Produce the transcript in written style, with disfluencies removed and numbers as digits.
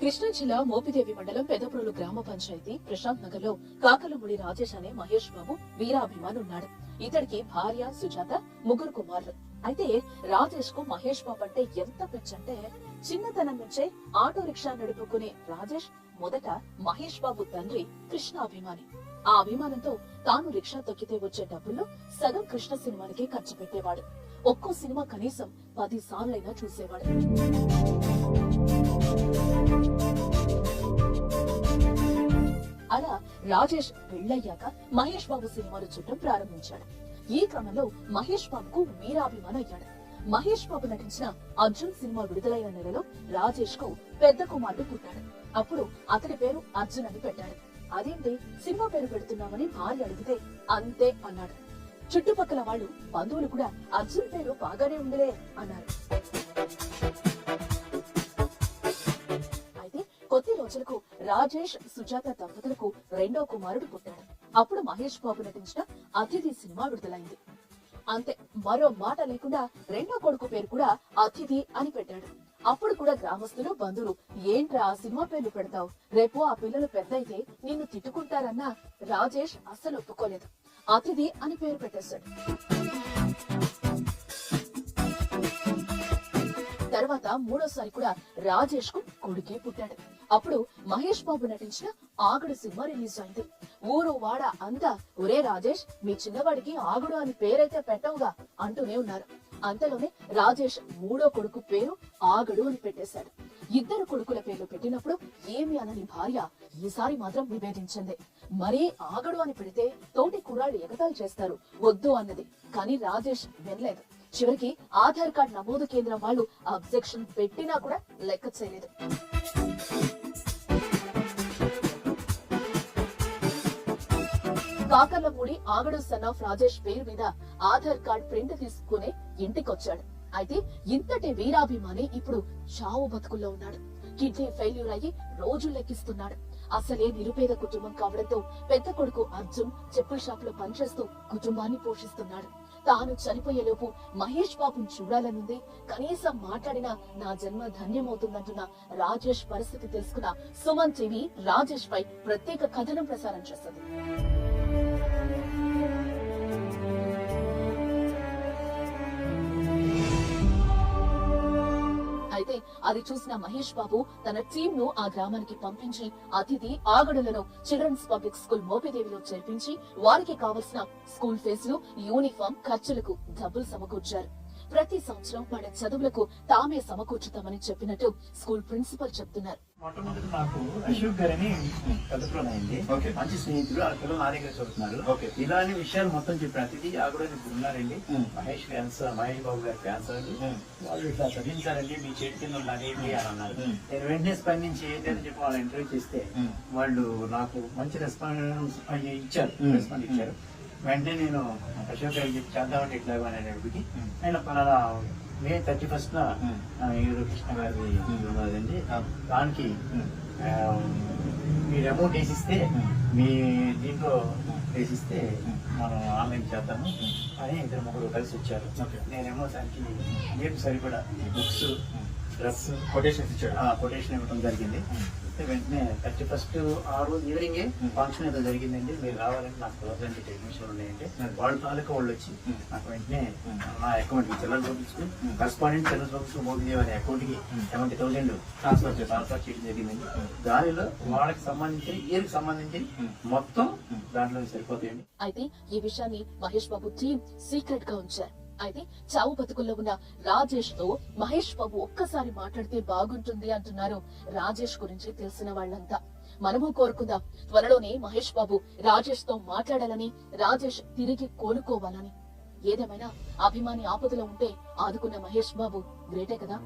కృష్ణా జిల్లా మోపిదేవి మండలం పెదప్రోలు గ్రామ పంచాయతీ ప్రశాంత్ నగర్ లో కాకలముడి రాజేష్ అనే మహేష్ బాబు వీరాభిమాని ఉన్నాడు. ఇతడికి భార్య సుజాత, ముగ్గురు కుమారులు. అయితే రాజేష్ కు మహేష్ బాబు అంటే ఎంత పిచ్చంటే చిన్నతనం నుంచే ఆటో రిక్షా నడుపుకునే రాజేష్ మొదట మహేష్ బాబు తండ్రి కృష్ణ అభిమాని. ఆ అభిమానంతో తాను రిక్షా తొక్కితే వచ్చే డబ్బుల్లో సగం కృష్ణ సినిమానికి ఖర్చు పెట్టేవాడు. ఒక్కో సినిమా కనీసం 10 సార్లైనా చూసేవాడు. అలా రాజేష్ పెళ్లయ్యాక మహేష్ బాబు సినిమాలు చూడటం ప్రారంభించాడు. ఈ క్రమంలో మహేష్ బాబుకు వీరాభిమాని అయ్యాడు. మహేష్ బాబు నటించిన అర్జున్ సినిమా విడుదలైన నెలలో రాజేష్ కు పెద్ద కుమారుడు పుట్టాడు. అప్పుడు అతడి పేరు అర్జున్ అని పెట్టాడు. అదేంటి సినిమా పేరు పెడుతున్నామని భార్య అడిగితే అంతే అన్నాడు. చుట్టుపక్కల వాళ్ళు, బంధువులు కూడా అర్జున్ పేరు బాగానే ఉందిలే అన్నారు. అయితే కొద్ది రోజులకు రాజేష్, సుజాత దంపతులకు రెండో కుమారుడు పుట్టాడు. అప్పుడు మహేష్ బాబు నటించిన అతిథి సినిమా విడుదలైంది. అంతే, మరో మాట లేకుండా రెండో కొడుకు పేరు కూడా అతిథి అని పెట్టాడు. అప్పుడు కూడా గ్రామస్తులు, బంధువులు ఏంట్రా ఆ సినిమా పేర్లు పెడతావు, రేపు ఆ పిల్లలు పెద్ద అయితే నిన్ను తిట్టుకుంటారన్నా రాజేష్ అస్సలు ఒప్పుకోలేదు. అతిథి అని పేరు పెట్టేశాడు. తర్వాత మూడోసారి కూడా రాజేష్ కు కొడుకే పుట్టాడు. అప్పుడు మహేష్ బాబు నటించిన ఆగడు సినిమా రిలీజ్ అయింది. ఊరు వాడ అంతా ఒరే రాజేష్, మీ చిన్నవాడికి ఆగడు అని పేరైతే పెట్టవుగా అంటూనే ఉన్నారు. అంతలోనే రాజేష్ మూడో కొడుకు పేరు ఆగడు అని పెట్టేశాడు. ఇద్దరు కొడుకుల పేర్లు పెట్టినప్పుడు ఏమి అనని భార్య ఈసారి మాత్రం విభేదించింది. మరీ ఆగడు అని పెడితే తోటి కుర్రాళ్ళు ఎగతాళి చేస్తారు, వద్దు అన్నది. కానీ రాజేష్ వినలేదు. చివరికి ఆధార్ కార్డ్ నమోదు కేంద్రం వాళ్ళు అబ్జెక్షన్ పెట్టినా కూడా లెక్క చేయలేదు. కాకర్లమూడి ఆగడు సన్ ఆఫ్ రాజేష్ పేరు మీద ఆధార్ కార్డ్ ప్రింట్ తీసుకునే ఇంటికొచ్చాడు. అయితే ఇంతటి వీరాభిమాని ఇప్పుడు చావు బతుకుల్లో ఉన్నాడు. కిడ్నీ ఫెయిల్యూర్ అయ్యి రోజు లెక్కిస్తున్నాడు. అసలే నిరుపేద కుటుంబం కావడంతో పెద్ద కొడుకు అర్జున్ చెప్పుల షాప్ లో పనిచేస్తూ కుటుంబాన్ని పోషిస్తున్నాడు. తాను చనిపోయేలోపు మహేష్ బాబుని చూడాలనుంది, కనీసం మాట్లాడినా నా జన్మ ధన్యమవుతుందంటున్న రాజేష్ పరిస్థితి తెలుసుకున్న సుమన్ టీవీ రాజేష్ పై ప్రత్యేక కథనం ప్రసారం చేస్తుంది. అయితే అది చూసిన మహేష్ బాబు తన టీం ను ఆ గ్రామానికి పంపించి అతిథి ఆగడులను చిల్డ్రన్స్ పబ్లిక్ స్కూల్ మోపిదేవిలో చేర్పించి వారికి కావలసిన స్కూల్ ఫీజులు, యూనిఫామ్ ఖర్చులకు డబ్బులు సమకూర్చారు. ప్రతి సంవత్సరం వాళ్ళ చదువులకు తామే సమకూర్చుతామని చెప్పినట్టు స్కూల్ ప్రిన్సిపల్ చెప్తున్నారు. మొట్టమొదటి నాకు అశోక్ గారని కథలోనైంది, మంచి స్నేహితులు. ఆ పిల్లలు నా దగ్గర చదువుతున్నారు. ఇలాంటి విషయాలు మొత్తం చెప్పిన అతిథి ఆగడ ఉన్నారండి. మహేష్ ఫ్యాన్స్, మహేష్ బాబు గారి ఫ్యాన్స్ అండి. వాళ్ళు ఇట్లా చదివించారండి, మీ చేతి కింద ఉన్నారేంటి అని అన్నారు. నేను వెంటనే స్పందించి ఏంటని చెప్పి వాళ్ళు ఇంటర్వ్యూ చేస్తే వాళ్ళు నాకు మంచి రెస్పాన్స్ ఇచ్చారు. వెంటనే నేను అశోక్ గారికి చేద్దామంటే ఇట్లా అనేటికి ఆయన పలానా మే 31న కృష్ణ గారి ఉన్నదండి, దానికి మీరు అమౌంట్ వేసిస్తే మీ దీంట్లో వేసిస్తే మనం ఆన్లైన్ చేద్దాము అని ఇద్దరు ముగ్గురు కలిసి వచ్చారు. నేనేమో దానికి ఏం సరిపడా బుక్స్, డ్రెస్, కొటేషన్ ఇవ్వడం జరిగింది. వెంటనే 31st ఆ రోజు ఈవినింగ్ ఫంక్షన్ ఏదో జరిగిందండి, మీరు రావాలని నాకు ప్రజెంట్ టెక్నీషియన్ ఉన్నాయంటే వాళ్ళ తాలూకా వాళ్ళు వచ్చి నాకు వెంటనే నా అకౌంట్ కి చిల్లర పంపించుకుని కరెస్పాండెంట్ చిల్లర పంపించుకుని మోదీ అనే అకౌంట్ కి 70,000 ట్రాన్స్ఫర్ చేయడం జరిగిందండి. దానిలో వాళ్ళకి సంబంధించి ఇయర్కి సంబంధించి మొత్తం దాంట్లో సరిపోతాయండి. అయితే ఈ విషయాన్ని మహేష్ బాబు టీం సీక్రెట్ గా ఉంచారు. అయితే చావు బతుకుల్లో ఉన్న రాజేష్ తో మహేష్ బాబు ఒక్కసారి మాట్లాడితే బాగుంటుంది అంటున్నారు రాజేష్ గురించి తెలిసిన వాళ్ళంతా. మనము కోరుకుందాం త్వరలోనే మహేష్ బాబు రాజేష్ తో మాట్లాడాలని, రాజేష్ తిరిగి కోలుకోవాలని. ఏదేమైనా అభిమాని ఆపదలో ఉంటే ఆదుకున్న మహేష్ బాబు గ్రేటే కదా.